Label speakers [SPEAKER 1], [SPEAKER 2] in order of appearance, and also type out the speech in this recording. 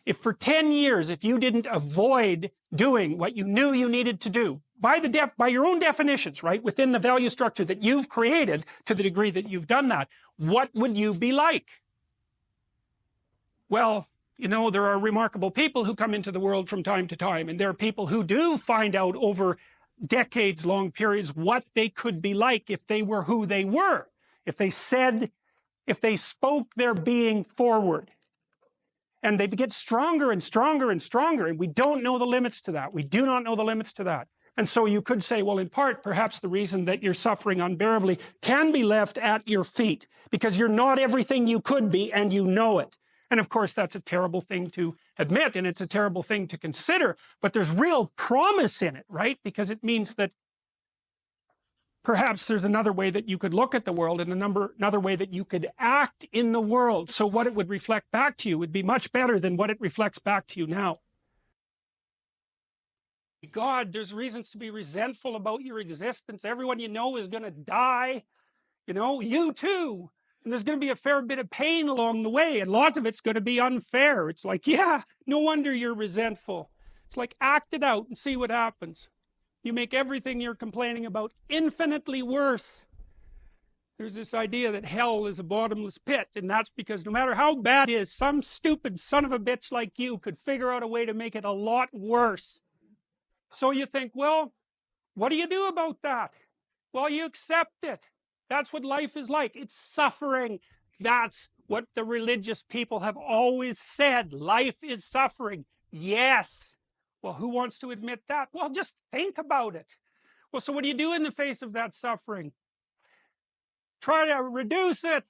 [SPEAKER 1] If for 10 years, if you didn't avoid doing what you knew you needed to do, by your own definitions, right, within the value structure that you've created, to the degree that you've done that, what would you be like? Well, you know, there are remarkable people who come into the world from time to time, and there are people who do find out over decades long periods what they could be like if they were who they were, if they spoke their being forward. And they get stronger and stronger and stronger, and we don't know the limits to that. We do not know the limits to that. And so you could say, well, in part, perhaps the reason that you're suffering unbearably can be left at your feet, because you're not everything you could be, and you know it. And of course, that's a terrible thing to admit, and it's a terrible thing to consider, but there's real promise in it, right? Because it means that perhaps there's another way that you could look at the world, and another way that you could act in the world, so what it would reflect back to you would be much better than what it reflects back to you now. God, there's reasons to be resentful about your existence. Everyone you know is going to die, you know, you too, and there's going to be a fair bit of pain along the way, and lots of it's going to be unfair. It's like, yeah, no wonder you're resentful. It's like, act it out and see what happens. You make everything you're complaining about infinitely worse. There's this idea that hell is a bottomless pit, and that's because no matter how bad it is, some stupid son of a bitch like you could figure out a way to make it a lot worse. So you think, well, what do you do about that? Well, you accept it. That's what life is like. It's suffering. That's what the religious people have always said. Life is suffering. Yes. Well, who wants to admit that? Well, just think about it. Well, so what do you do in the face of that suffering? Try to reduce it.